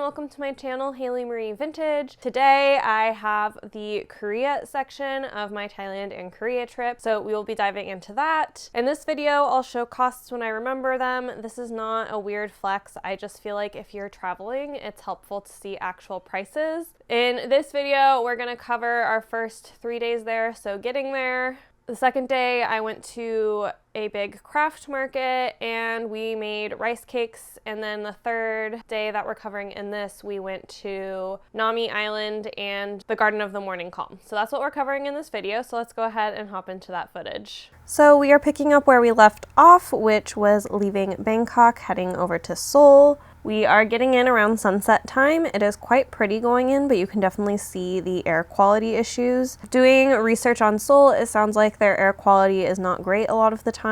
welcome to my channel, Haylee Marie Vintage. Today I have the Korea section of my Thailand and Korea trip, so we will be diving into that. In this video, I'll show costs when I remember them. This is not a weird flex. I just feel like if you're traveling, it's helpful to see actual prices. In this video, we're gonna cover our first 3 days there, so getting there. The second day, I went to a big craft market and we made rice cakes. And then the third day that we're covering in this, we went to Nami Island and the Garden of the Morning Calm. So that's what we're covering in this video. So let's go ahead and hop into that footage. So we are picking up where we left off, which was leaving Bangkok, heading over to Seoul. We are getting in around sunset time. It is quite pretty going in, but you can definitely see the air quality issues. Doing research on Seoul, it sounds like their air quality is not great a lot of the time.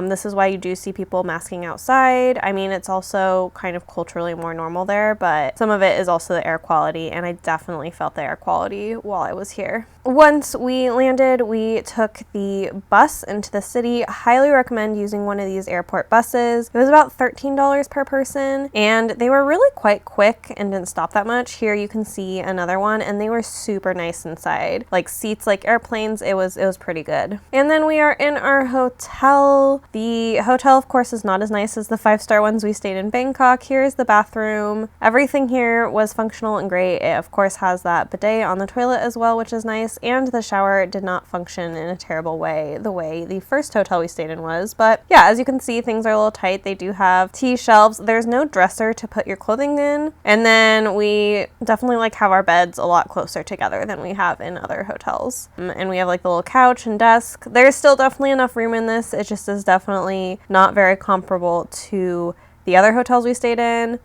This is why you do see people masking outside. I mean, it's also kind of culturally more normal there, but some of it is also the air quality, and I definitely felt the air quality while I was here. Once we landed, we took the bus into the city. I highly recommend using one of these airport buses. It was about $13 per person, and they were really quite quick and didn't stop that much. Here you can see another one, and they were super nice inside. Like seats like airplanes, it was pretty good. And then we are in our hotel. The hotel, of course, is not as nice as the 5-star ones we stayed in Bangkok. Here's the bathroom. Everything here was functional and great. It, of course, has that bidet on the toilet as well, which is nice. And the shower did not function in a terrible way, the way the first hotel we stayed in was. But yeah, as you can see, things are a little tight. They do have tea shelves. There's no dresser to put your clothing in. And then we definitely like have our beds a lot closer together than we have in other hotels. And we have like the little couch and desk. There's still definitely enough room in this. It just is definitely not very comparable to the other hotels we stayed in.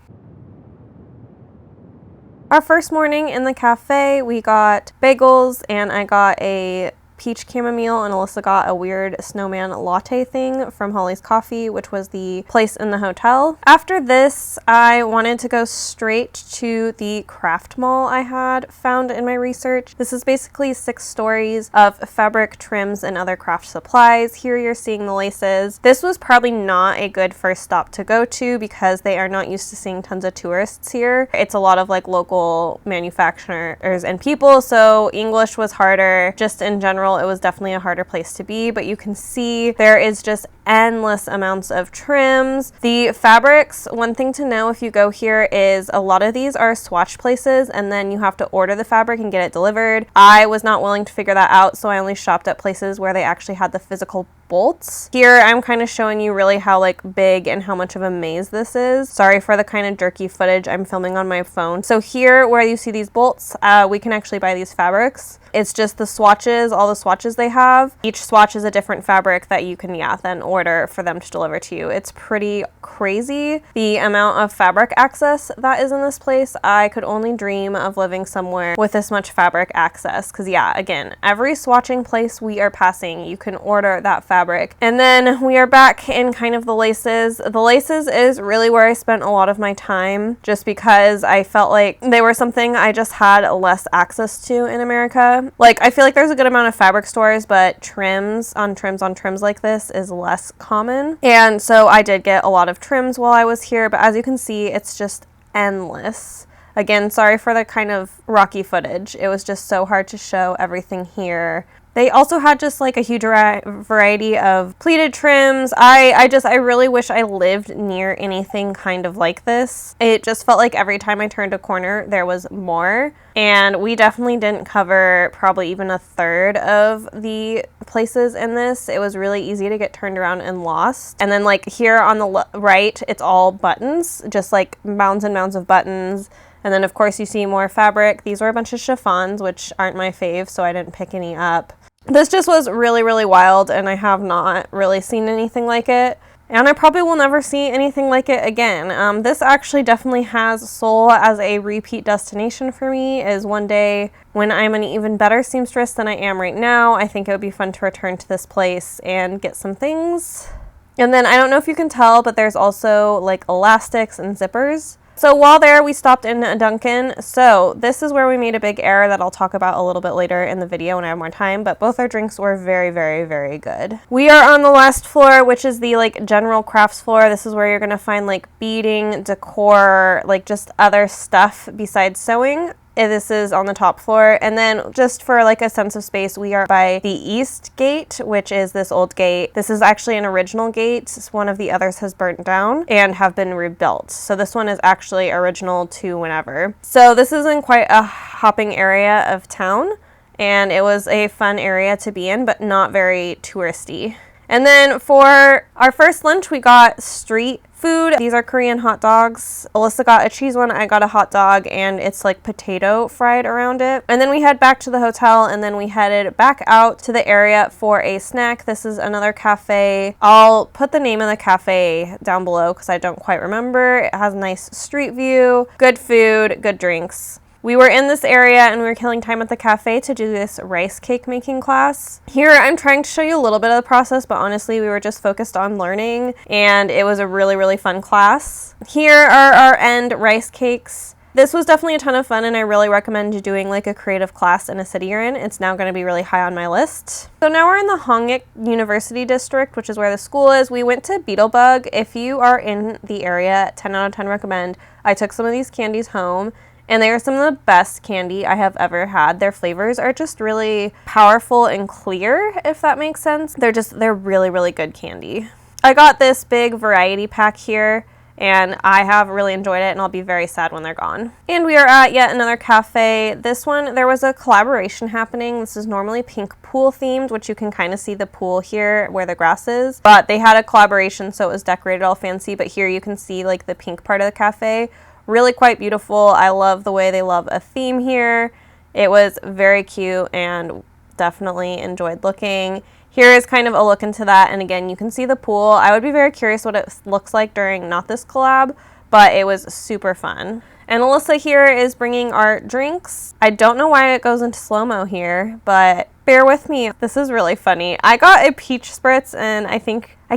Our first morning in the cafe, we got bagels and I got a peach chamomile, and Alyssa got a weird snowman latte thing from Holly's Coffee, which was the place in the hotel. After this, I wanted to go straight to the craft mall I had found in my research. This is basically 6 stories of fabric, trims, and other craft supplies. Here you're seeing the laces. This was probably not a good first stop to go to because they are not used to seeing tons of tourists here. It's a lot of like local manufacturers and people, so English was harder. Just in general, it was definitely a harder place to be, but you can see there is just endless amounts of trims. The fabrics, one thing to know if you go here is a lot of these are swatch places and then you have to order the fabric and get it delivered. I was not willing to figure that out, so I only shopped at places where they actually had the physical bolts. Here I'm kind of showing you really how like big and how much of a maze this is. Sorry for the kind of jerky footage. I'm filming on my phone. So here where you see these bolts, we can actually buy these fabrics. It's just the swatches, all the swatches they have. Each swatch is a different fabric that you can, then order for them to deliver to you. It's pretty crazy the amount of fabric access that is in this place. I could only dream of living somewhere with this much fabric access because again, every swatching place we are passing, you can order that fabric. And then we are back in kind of the laces. The laces is really where I spent a lot of my time just because I felt like they were something I just had less access to in America. Like I feel like there's a good amount of fabric stores, but trims on trims like this is less common. And so I did get a lot of trims while I was here, but as you can see, it's just endless. Again, sorry for the kind of rocky footage. It was just so hard to show everything here. They also had just like a huge variety of pleated trims. I really wish I lived near anything kind of like this. It just felt like every time I turned a corner, there was more. And we definitely didn't cover probably even a third of the places in this. It was really easy to get turned around and lost. And then like here on the right, it's all buttons, just like mounds and mounds of buttons. And then of course you see more fabric. These were a bunch of chiffons, which aren't my fave, so I didn't pick any up. This just was really, really wild, and I have not really seen anything like it. And I probably will never see anything like it again. This actually definitely has Seoul as a repeat destination for me, is one day when I'm an even better seamstress than I am right now. I think it would be fun to return to this place and get some things. And then I don't know if you can tell, but there's also like elastics and zippers. So while there, we stopped in a Dunkin'. So this is where we made a big error that I'll talk about a little bit later in the video when I have more time, but both our drinks were very, very, very good. We are on the last floor, which is the like general crafts floor. This is where you're gonna find like beading, decor, like just other stuff besides sewing. This is on the top floor, and then just for like a sense of space, we are by the east gate, which is this old gate. This is actually an original gate. One of the others has burnt down and have been rebuilt, so this one is actually original to whenever. So this is in quite a hopping area of town, and it was a fun area to be in, but not very touristy. And then for our first lunch, we got street food. These are Korean hot dogs. Alyssa got a cheese one, I got a hot dog, and it's like potato fried around it. And then we head back to the hotel, and then we headed back out to the area for a snack. This is another cafe. I'll put the name of the cafe down below because I don't quite remember. It has a nice street view, good food, good drinks. We were in this area and we were killing time at the cafe to do this rice cake making class. Here I'm trying to show you a little bit of the process, but honestly we were just focused on learning, and it was a really, really fun class. Here are our end rice cakes. This was definitely a ton of fun, and I really recommend doing like a creative class in a city you're in. It's now going to be really high on my list. So now we're in the Hongdae University District, which is where the school is. We went to Beetlebug. If you are in the area, 10 out of 10 recommend. I took some of these candies home, and they are some of the best candy I have ever had. Their flavors are just really powerful and clear, if that makes sense. They're really, really good candy. I got this big variety pack here, and I have really enjoyed it, and I'll be very sad when they're gone. And we are at yet another cafe. This one, there was a collaboration happening. This is normally pink pool themed, which you can kind of see the pool here where the grass is, but they had a collaboration, so it was decorated all fancy. But here you can see like the pink part of the cafe. Really quite beautiful. I love the way they love a theme here. It was very cute and definitely enjoyed looking. Here is kind of a look into that, and again, you can see the pool. I would be very curious what it looks like during not this collab, but it was super fun. And Alyssa here is bringing our drinks. I don't know why it goes into slow-mo here, but bear with me. This is really funny. I got a peach spritz, and I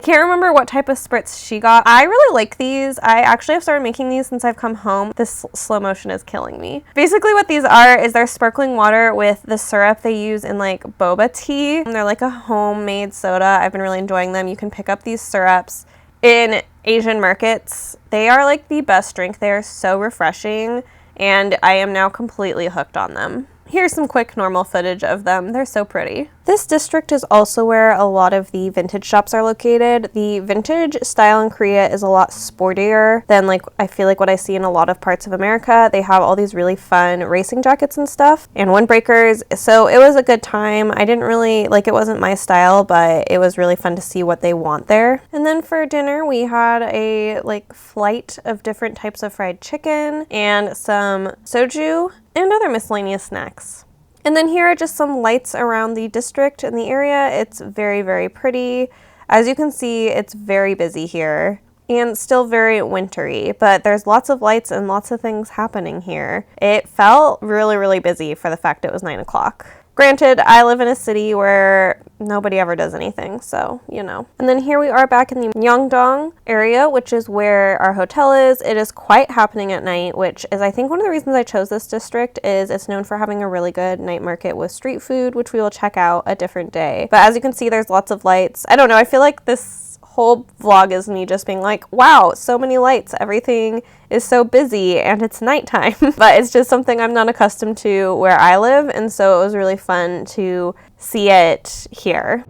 can't remember what type of spritz she got. I really like these. I actually have started making these since I've come home. This slow motion is killing me. Basically what these are is they're sparkling water with the syrup they use in like boba tea. And they're like a homemade soda. I've been really enjoying them. You can pick up these syrups in Asian markets. They are like the best drink. They are so refreshing, and I am now completely hooked on them. Here's some quick normal footage of them. They're so pretty. This district is also where a lot of the vintage shops are located. The vintage style in Korea is a lot sportier than like I feel like what I see in a lot of parts of America. They have all these really fun racing jackets and stuff and windbreakers. So it was a good time. I didn't really like, it wasn't my style, but it was really fun to see what they want there. And then for dinner we had a like flight of different types of fried chicken and some soju and other miscellaneous snacks. And then here are just some lights around the district and the area. It's very, very pretty. As you can see, it's very busy here and still very wintry, but there's lots of lights and lots of things happening here. It felt really, really busy for the fact it was 9 o'clock. Granted, I live in a city where nobody ever does anything, so, you know. And then here we are back in the Myeongdong area, which is where our hotel is. It is quite happening at night, which is, I think, one of the reasons I chose this district is it's known for having a really good night market with street food, which we will check out a different day. But as you can see, there's lots of lights. I don't know, I feel like this whole vlog is me just being like, wow, so many lights, everything is so busy and it's nighttime. But it's just something I'm not accustomed to where I live, and so it was really fun to see it here.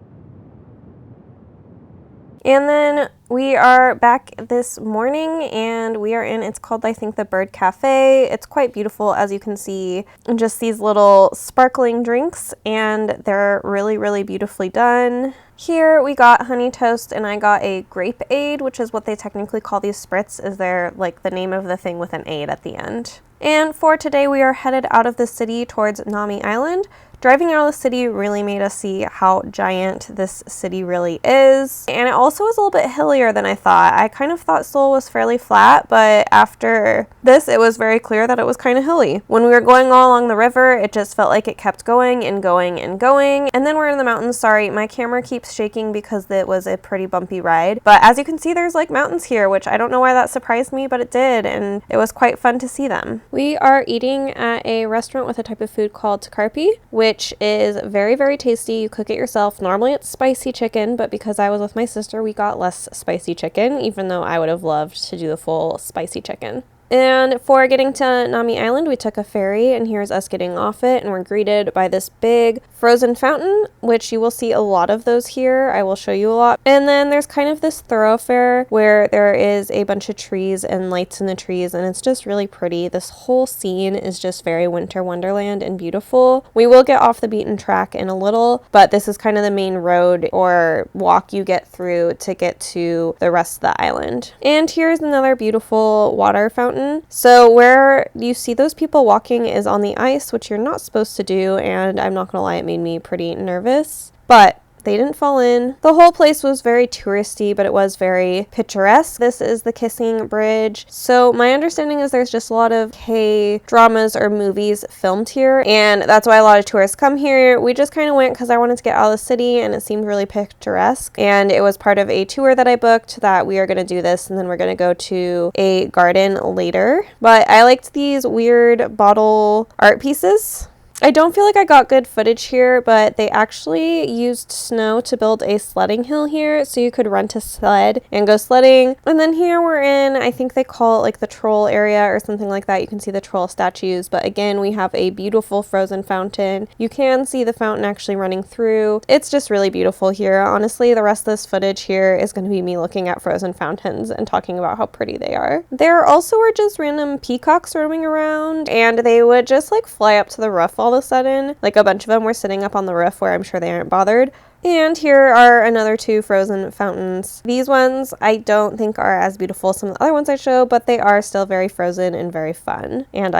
And then we are back this morning and we are in, it's called, I think, the Bird Cafe. It's quite beautiful, as you can see, and just these little sparkling drinks, and they're really, really beautifully done. Here we got honey toast and I got a grape aid, which is what they technically call these spritz, is they're like the name of the thing with an aid at the end. And for today we are headed out of the city towards Nami Island Driving out of the city really made us see how giant this city really is. And it also was a little bit hillier than I thought. I kind of thought Seoul was fairly flat, but after this, it was very clear that it was kind of hilly. When we were going all along the river, it just felt like it kept going and going and going. And then we're in the mountains. Sorry, my camera keeps shaking because it was a pretty bumpy ride. But as you can see, there's like mountains here, which I don't know why that surprised me, but it did. And it was quite fun to see them. We are eating at a restaurant with a type of food called takarpi, which is very, very tasty. You cook it yourself. Normally it's spicy chicken, but because I was with my sister, we got less spicy chicken, even though I would have loved to do the full spicy chicken. And for getting to Nami Island, we took a ferry, and here's us getting off it, and we're greeted by this big frozen fountain, which you will see a lot of those here. I will show you a lot. And then there's kind of this thoroughfare where there is a bunch of trees and lights in the trees, and it's just really pretty. This whole scene is just very winter wonderland and beautiful. We will get off the beaten track in a little, but this is kind of the main road or walk you get through to get to the rest of the island. And here's another beautiful water fountain. So where you see those people walking is on the ice, which you're not supposed to do, and I'm not gonna lie, it made me pretty nervous, but they didn't fall in. The whole place was very touristy, but it was very picturesque. This is the Kissing Bridge. So my understanding is there's just a lot of K-dramas or movies filmed here, and that's why a lot of tourists come here. We just kind of went because I wanted to get out of the city, and it seemed really picturesque, and it was part of a tour that I booked that we are going to do this, and then we're going to go to a garden later. But I liked these weird bottle art pieces. I don't feel like I got good footage here, but they actually used snow to build a sledding hill here, so you could rent a sled and go sledding. And then here we're in, I think they call it like the troll area or something like that. You can see the troll statues, but again, we have a beautiful frozen fountain. You can see the fountain actually running through. It's just really beautiful here. Honestly, the rest of this footage here is going to be me looking at frozen fountains and talking about how pretty they are. There also were just random peacocks roaming around, and they would just like fly up to the roof all of a sudden. Like a bunch of them were sitting up on the roof where I'm sure they aren't bothered. And here are another two frozen fountains. These ones I don't think are as beautiful as some of the other ones I show, but they are still very frozen and very fun. And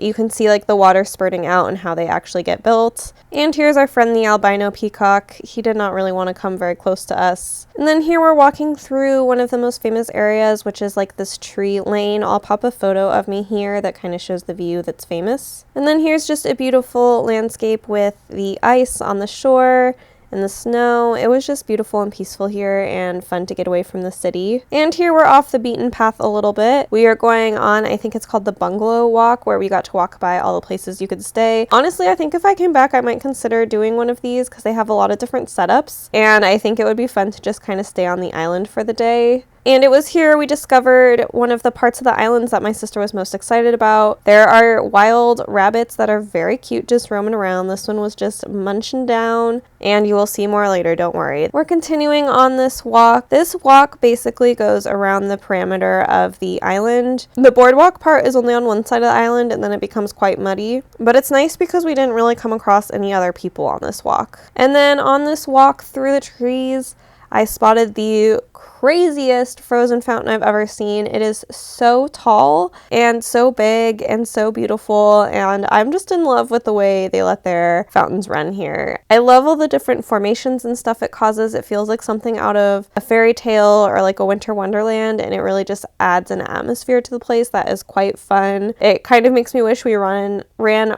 you can see like the water spurting out and how they actually get built. And here's our friend the albino peacock. He did not really want to come very close to us. And then here we're walking through one of the most famous areas, which is like this tree lane. I'll pop a photo of me here that kind of shows the view that's famous. And then here's just a beautiful landscape with the ice on the shore and the snow. It was just beautiful and peaceful here and fun to get away from the city. And here we're off the beaten path a little bit. We are going on, I think it's called the bungalow walk, where we got to walk by all the places you could stay. Honestly, I think if I came back, I might consider doing one of these because they have a lot of different setups, and I think it would be fun to just kind of stay on the island for the day. And it was here we discovered one of the parts of the islands that my sister was most excited about. There are wild rabbits that are very cute just roaming around. This one was just munching down, and you will see more later, don't worry. We're continuing on this walk. This walk basically goes around the perimeter of the island. The boardwalk part is only on one side of the island, and then it becomes quite muddy. But it's nice because we didn't really come across any other people on this walk. And then on this walk through the trees, I spotted the craziest frozen fountain I've ever seen. It is so tall and so big and so beautiful, and I'm just in love with the way they let their fountains run here. I love all the different formations and stuff it causes. It feels like something out of a fairy tale or like a winter wonderland, and it really just adds an atmosphere to the place that is quite fun. It kind of makes me wish we ran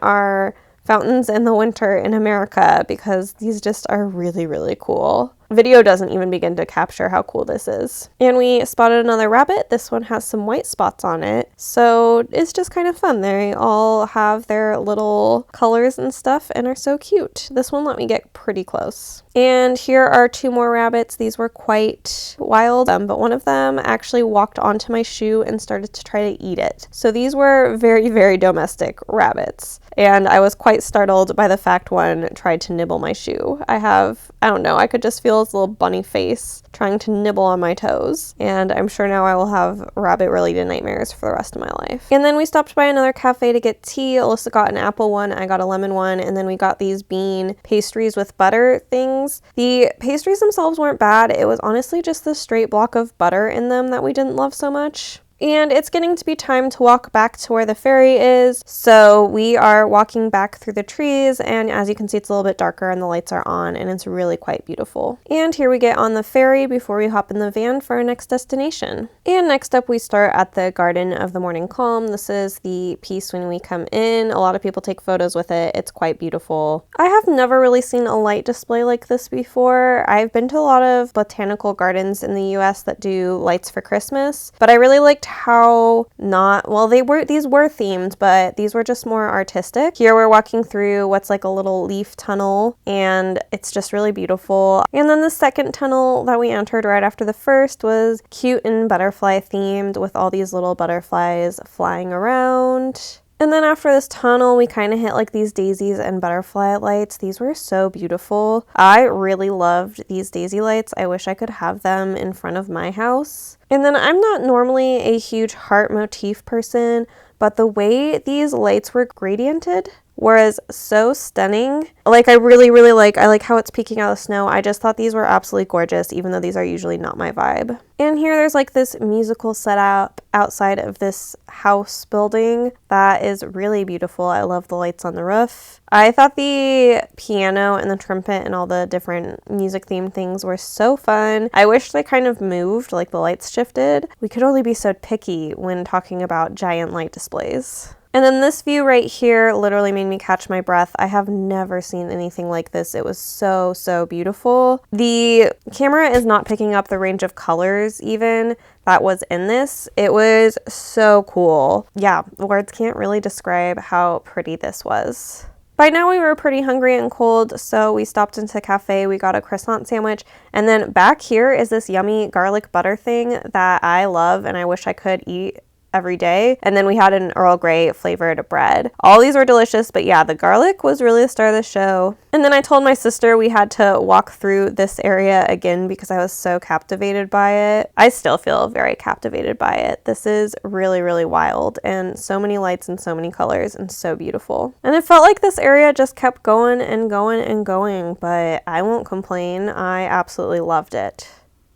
our fountains in the winter in America, because these just are really, really cool. Video doesn't even begin to capture how cool this is. And we spotted another rabbit. This one has some white spots on it, so it's just kind of fun. They all have their little colors and stuff and are so cute. This one let me get pretty close. And here are two more rabbits. These were quite wild, but one of them actually walked onto my shoe and started to try to eat it. So these were very, very domestic rabbits, and I was quite startled by the fact one tried to nibble my shoe. I don't know, I could just feel his little bunny face trying to nibble on my toes, and I'm sure now I will have rabbit-related nightmares for the rest of my life. And then we stopped by another cafe to get tea. Alyssa got an apple one, I got a lemon one, and then we got these bean pastries with butter things. The pastries themselves weren't bad. It was honestly just the straight block of butter in them that we didn't love so much. And it's getting to be time to walk back to where the ferry is. So we are walking back through the trees, and as you can see, it's a little bit darker and the lights are on, and it's really quite beautiful. And here we get on the ferry before we hop in the van for our next destination. And next up, we start at the Garden of the Morning Calm. This is the piece when we come in. A lot of people take photos with it. It's quite beautiful. I have never really seen a light display like this before. I've been to a lot of botanical gardens in the US that do lights for Christmas, but I really liked how these were themed, but these were just more artistic. Here we're walking through what's like a little leaf tunnel, and it's just really beautiful. And then the second tunnel that we entered right after the first was cute and butterfly themed with all these little butterflies flying around. And then after this tunnel, we kind of hit like these daisies and butterfly lights. These were so beautiful. I really loved these daisy lights. I wish I could have them in front of my house. And then I'm not normally a huge heart motif person, but the way these lights were gradiented was so stunning. Like I like how it's peeking out of the snow. I just thought these were absolutely gorgeous, even though these are usually not my vibe. And here there's like this musical setup outside of this house building that is really beautiful. I love the lights on the roof. I thought the piano and the trumpet and all the different music themed things were so fun. I wish they kind of moved, like the lights shifted. We could only be so picky when talking about giant light displays. And then this view right here literally made me catch my breath. I have never seen anything like this. It was so, so beautiful. The camera is not picking up the range of colors even that was in this. It was so cool. Yeah, words can't really describe how pretty this was. By now we were pretty hungry and cold, so we stopped into a cafe. We got a croissant sandwich, and then back here is this yummy garlic butter thing that I love and I wish I could eat every day. And then we had an Earl Grey flavored bread. All these were delicious, but yeah, the garlic was really the star of the show. And then I told my sister we had to walk through this area again because I was so captivated by it. I still feel very captivated by it. This is really, really wild, and so many lights and so many colors and so beautiful. And it felt like this area just kept going and going and going, but I won't complain. I absolutely loved it.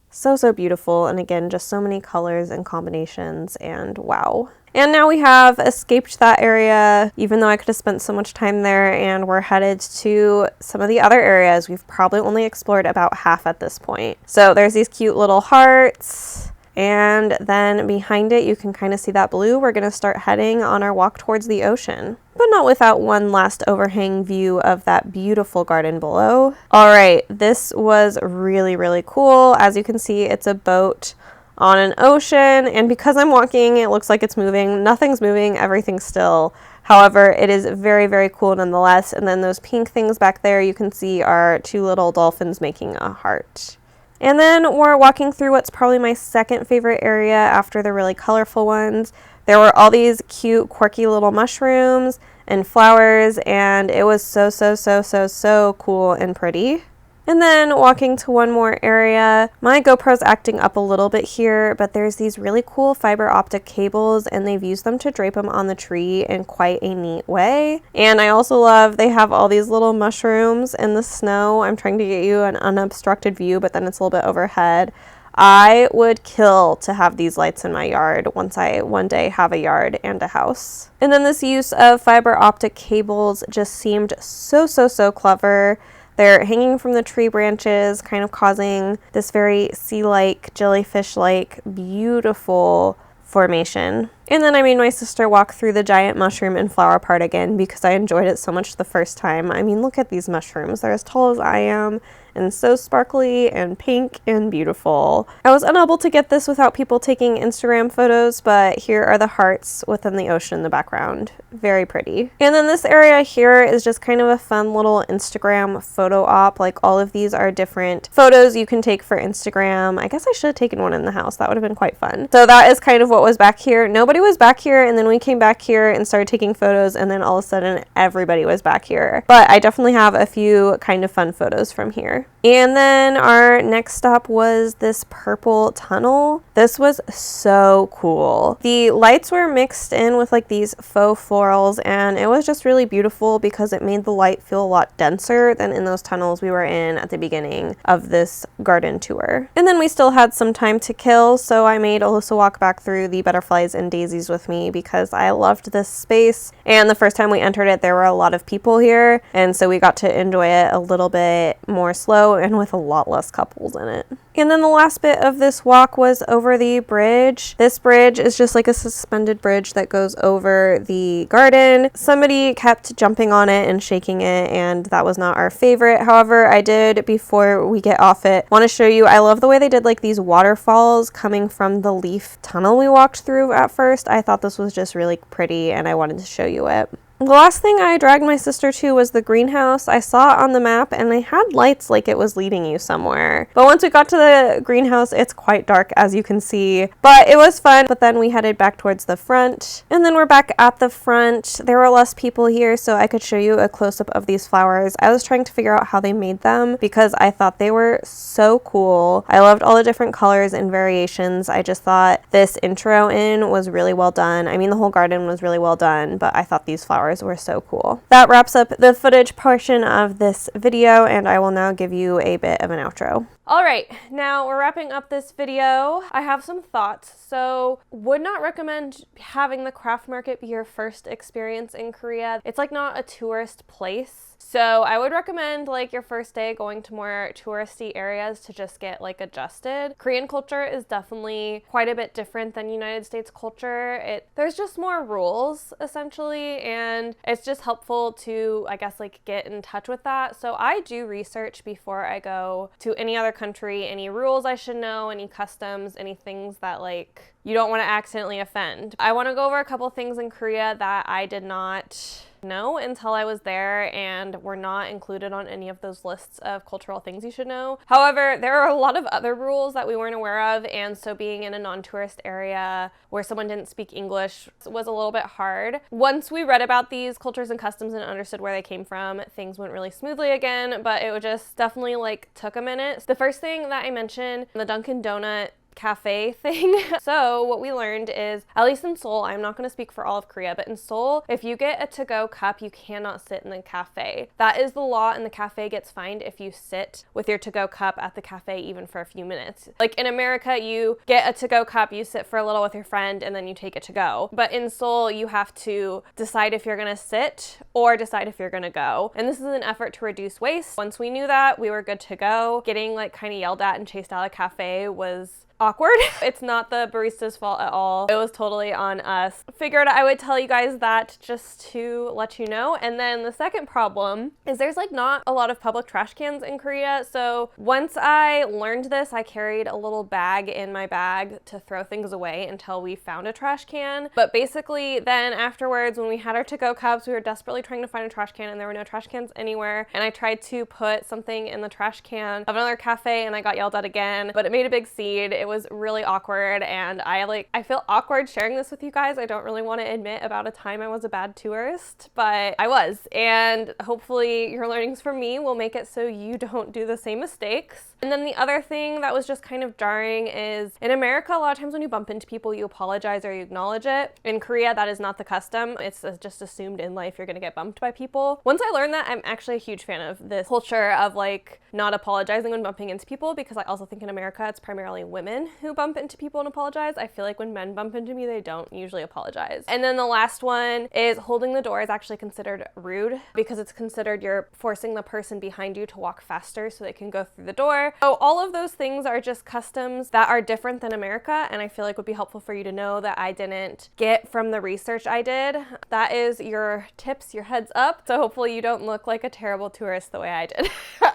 So, so beautiful, and again, just so many colors and combinations, and wow. And now we have escaped that area, even though I could have spent so much time there, and we're headed to some of the other areas. We've probably only explored about half at this point. So there's these cute little hearts, and then behind it you can kind of see that blue. We're going to start heading on our walk towards the ocean, but not without one last overhang view of that beautiful garden below. All right, this was really, really cool. As you can see, it's a boat on an ocean, and because I'm walking, it looks like it's moving. Nothing's moving, everything's still. However, it is very, very cool nonetheless. And then those pink things back there you can see are two little dolphins making a heart. And then we're walking through what's probably my second favorite area after the really colorful ones. There were all these cute, quirky little mushrooms and flowers, and it was so, so, so, so, so cool and pretty. And then walking to one more area, my GoPro's acting up a little bit here, but there's these really cool fiber optic cables, and they've used them to drape them on the tree in quite a neat way. And I also love they have all these little mushrooms in the snow. I'm trying to get you an unobstructed view, but then it's a little bit overhead. I would kill to have these lights in my yard once I one day have a yard and a house. And then this use of fiber optic cables just seemed so, so, so clever. They're hanging from the tree branches, kind of causing this very sea-like, jellyfish-like, beautiful formation. And then I made my sister walk through the giant mushroom and flower part again because I enjoyed it so much the first time. I mean, look at these mushrooms. They're as tall as I am and so sparkly and pink and beautiful. I was unable to get this without people taking Instagram photos, but here are the hearts within the ocean in the background. Very pretty. And then this area here is just kind of a fun little Instagram photo op. Like all of these are different photos you can take for Instagram. I guess I should have taken one in the house. That would have been quite fun. So that is kind of what was back here. Nobody was back here, and then we came back here and started taking photos, and then all of a sudden everybody was back here. But I definitely have a few kind of fun photos from here. And then our next stop was this purple tunnel. This was so cool. The lights were mixed in with like these faux florals, and it was just really beautiful because it made the light feel a lot denser than in those tunnels we were in at the beginning of this garden tour. And then we still had some time to kill, so I made Alyssa walk back through the butterflies and daisies with me because I loved this space. And the first time we entered it, there were a lot of people here, and so we got to enjoy it a little bit more slow and with a lot less couples in it. And then the last bit of this walk was over the bridge. This bridge is just like a suspended bridge that goes over the garden. Somebody kept jumping on it and shaking it, and that was not our favorite. However, I did, before we get off it, want to show you, I love the way they did like these waterfalls coming from the leaf tunnel we walked through at first. I thought this was just really pretty, and I wanted to show you it. The last thing I dragged my sister to was the greenhouse. I saw it on the map and they had lights like it was leading you somewhere. But once we got to the greenhouse, it's quite dark, as you can see. But it was fun. But then we headed back towards the front. And then we're back at the front. There were less people here, so I could show you a close-up of these flowers. I was trying to figure out how they made them because I thought they were so cool. I loved all the different colors and variations. I just thought this intro in was really well done. I mean, the whole garden was really well done, but I thought these flowers were so cool. That wraps up the footage portion of this video, and I will now give you a bit of an outro. All right, now we're wrapping up this video. I have some thoughts. So, would not recommend having the craft market be your first experience in Korea. It's like not a tourist place. So I would recommend like your first day going to more touristy areas to just get like adjusted. Korean culture is definitely quite a bit different than United States culture. There's just more rules essentially, and it's just helpful to, I guess, like get in touch with that. So I do research before I go to any other country, any rules I should know, any customs, any things that like you don't want to accidentally offend. I want to go over a couple things in Korea that I did not know until I was there and were not included on any of those lists of cultural things you should know. However, there are a lot of other rules that we weren't aware of, and so being in a non-tourist area where someone didn't speak English was a little bit hard. Once we read about these cultures and customs and understood where they came from, things went really smoothly again, but it just definitely like took a minute. The first thing that I mentioned, the Dunkin' Donut cafe thing. So what we learned is, at least in Seoul, I'm not going to speak for all of Korea, but in Seoul, if you get a to-go cup, you cannot sit in the cafe. That is the law, and the cafe gets fined if you sit with your to-go cup at the cafe even for a few minutes. Like in America, you get a to-go cup, you sit for a little with your friend, and then you take it to go. But in Seoul, you have to decide if you're going to sit or decide if you're going to go. And this is an effort to reduce waste. Once we knew that, we were good to go. Getting like kind of yelled at and chased out of the cafe was awkward. It's not the barista's fault at all. It was totally on us. Figured I would tell you guys that just to let you know. And then the second problem is there's like not a lot of public trash cans in Korea. So once I learned this, I carried a little bag in my bag to throw things away until we found a trash can. But basically then afterwards, when we had our to-go cups, we were desperately trying to find a trash can and there were no trash cans anywhere. And I tried to put something in the trash can of another cafe and I got yelled at again, but it made a big scene. It was really awkward, and I feel awkward sharing this with you guys. I don't really want to admit about a time I was a bad tourist, but I was, and hopefully your learnings from me will make it so you don't do the same mistakes. And then the other thing that was just kind of jarring is in America, a lot of times when you bump into people, you apologize or you acknowledge it. In Korea, that is not the custom. It's just assumed in life you're gonna get bumped by people. Once I learned that, I'm actually a huge fan of this culture of like not apologizing when bumping into people, because I also think in America it's primarily women who bump into people and apologize. I feel like when men bump into me, they don't usually apologize. And then the last one is holding the door is actually considered rude because it's considered you're forcing the person behind you to walk faster so they can go through the door. So all of those things are just customs that are different than America, and I feel like would be helpful for you to know that I didn't get from the research I did. That is your tips, your heads up. So hopefully you don't look like a terrible tourist the way I did.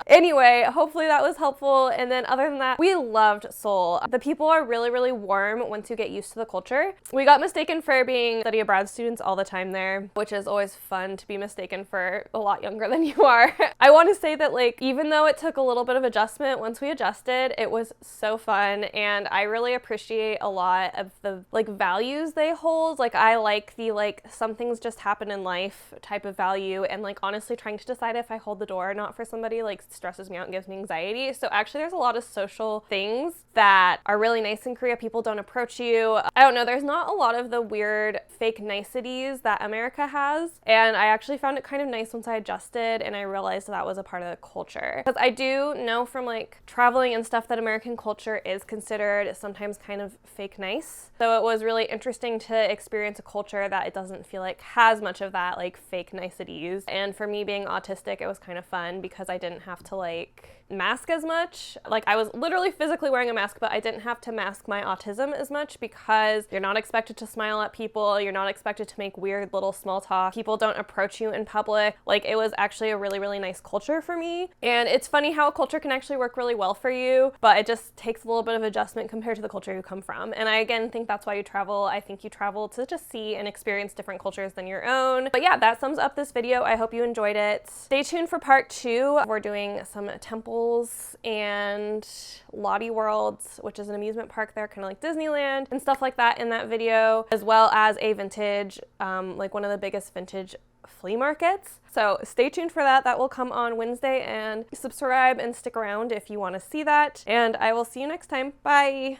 Anyway, hopefully that was helpful. And then other than that, we loved Seoul. The people are really, really warm once you get used to the culture. We got mistaken for being study abroad students all the time there, which is always fun to be mistaken for a lot younger than you are. I want to say that like, even though it took a little bit of adjustment, once we adjusted, it was so fun. And I really appreciate a lot of the like values they hold. Like I like the like some things just happen in life type of value, and like honestly trying to decide if I hold the door or not for somebody like stresses me out and gives me anxiety. So actually there's a lot of social things that are really nice in Korea. People don't approach you. I don't know, there's not a lot of the weird fake niceties that America has. And I actually found it kind of nice once I adjusted and I realized that was a part of the culture. Because I do know from like traveling and stuff that American culture is considered sometimes kind of fake nice. So it was really interesting to experience a culture that it doesn't feel like has much of that like fake niceties. And for me being autistic, it was kind of fun because I didn't have to like mask as much. Like I was literally physically wearing a mask, but I didn't have to mask my autism as much because you're not expected to smile at people. You're not expected to make weird little small talk. People don't approach you in public. Like it was actually a really, really nice culture for me. And it's funny how a culture can actually work really well for you, but it just takes a little bit of adjustment compared to the culture you come from. And I again think that's why you travel. I think you travel to just see and experience different cultures than your own. But yeah, that sums up this video. I hope you enjoyed it. Stay tuned for part 2. We're doing some temples and Lottie Worlds, which is an amusement park there, kind of like Disneyland and stuff like that in that video, as well as a vintage, like one of the biggest vintage flea markets. So stay tuned for that. That will come on Wednesday, and subscribe and stick around if you want to see that. And I will see you next time. Bye.